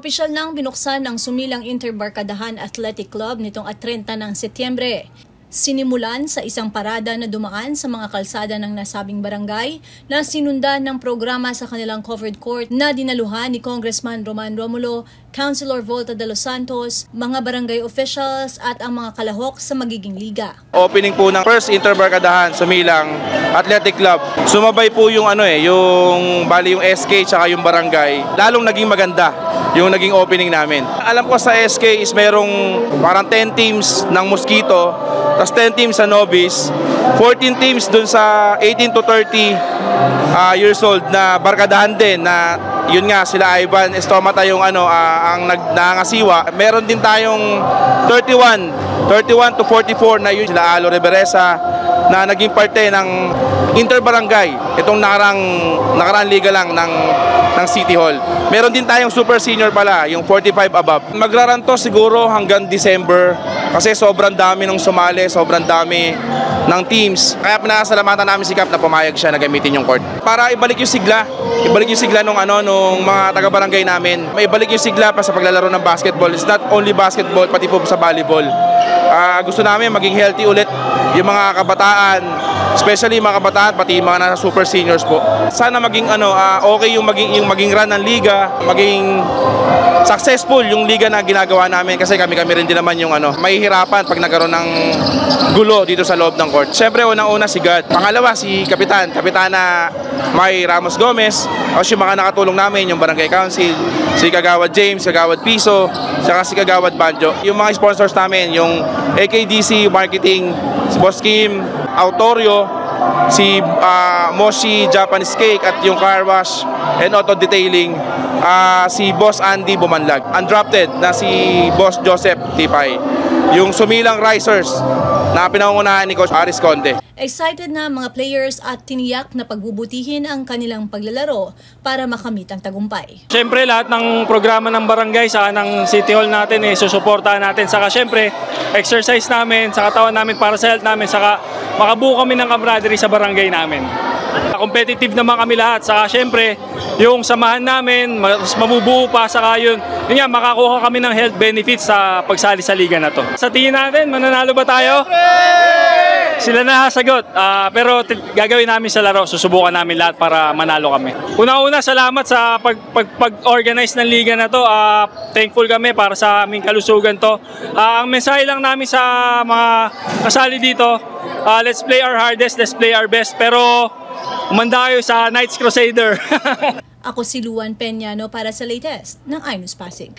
Opisyal nang binuksan ng Sumilang Interbarkadahan Athletic Club nitong 30 ng Setyembre. Sinimulan sa isang parada na dumaan sa mga kalsada ng nasabing barangay na sinundan ng programa sa kanilang covered court na dinaluhan ni Congressman Roman Romulo, Councilor Volta de los Santos, mga barangay officials at ang mga kalahok sa magiging liga. Opening po ng First Interbarkadahan Sumilang Athletic Club. Sumabay po yung bali yung SK tsaka yung barangay. Lalong naging maganda yung naging opening namin. Alam ko sa SK is merong parang 10 teams ng Mosquito, tapos 10 teams sa Novice, 14 teams dun sa 18 to 30 years old na barkadahan din na yun nga sila Ivan Estomata yung ang nangasiwa. Meron din tayong 31 to 44 na yun sila Alo Reveresa na naging parte ng interbarangay itong nakarang liga lang ng City Hall. Meron din tayong super senior pala, yung 45 above. Magraranto siguro hanggang December kasi sobrang dami ng sumali, sobrang dami ng teams. Kaya pinasalamatan namin si Cap na pumayag siya na gamitin yung court. Para ibalik yung sigla nung mga taga-barangay namin. May ibalik yung sigla pa sa paglalaro ng basketball. It's not only basketball, pati po sa volleyball. Gusto namin maging healthy ulit yung mga kabataan, especially mga kabataan, pati mga nasa super seniors po. Sana maging okay yung maging run ng liga, maging successful yung liga na ginagawa namin kasi kami rin din naman yung mahihirapan pag nagkaroon ng gulo dito sa loob ng court. Siyempre unang-una si God, pangalawa si Kapitana May Ramos Gomez, o yung mga nakatulong namin, yung Barangay Council, si Kagawad James, Kagawad Piso, saka si Kagawad Banjo. Yung mga sponsors namin, yung AKDC Marketing, si Boss Kim, Autorio, si Moshi Japanese Cake at yung car wash and auto detailing, si Boss Andy Bumanlag. Undrafted na si Boss Joseph Tipay. Yung Sumilang Risers na pinangungunahan ni Coach Aris Conde. Excited na mga players at tiniyak na pagbubutihin ang kanilang paglalaro para makamit ang tagumpay. Siyempre lahat ng programa ng barangay sa ng City Hall natin susuportahan natin. Saka siyempre exercise namin sa katawan namin para sa health namin. Saka makabuo kami ng camaraderie sa barangay namin. Competitive naman kami lahat. Saka siyempre yung samahan namin mas mabubuo pa. Saka yun nga makakuha kami ng health benefits sa pagsali sa liga na to. Sa tingin natin mananalo ba tayo? Sila na sagot, pero gagawin namin sa laro, susubukan namin lahat para manalo kami. Una-una, salamat sa pag-organize ng liga na to. Thankful kami para sa aming kalusugan to. Ang mensahe lang namin sa mga kasali dito, let's play our hardest, let's play our best, pero umanda kayo sa Knights Crusader. Ako si Luan Peñano para sa latest ng iNews Pasig.